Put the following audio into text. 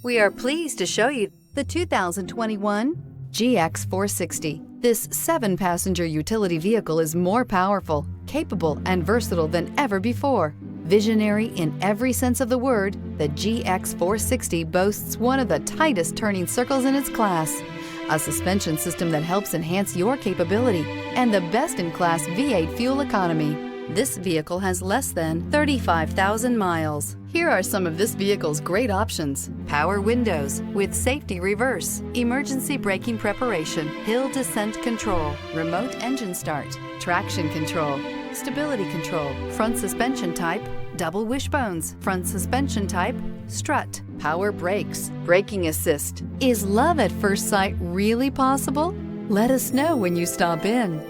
We are pleased to show you the 2021 GX 460. This 7-passenger utility vehicle is more powerful, capable, and versatile than ever before. Visionary in every sense of the word, the GX 460 boasts one of the tightest turning circles in its class, a suspension system that helps enhance your capability, and the best-in-class V8 fuel economy. This vehicle has less than 35,000 miles. Here are some of this vehicle's great options: power windows with safety reverse, emergency braking preparation, hill descent control, remote engine start, traction control, stability control, front suspension type, double wishbones, front suspension type, strut, power brakes, braking assist. Is love at first sight really possible? Let us know when you stop in.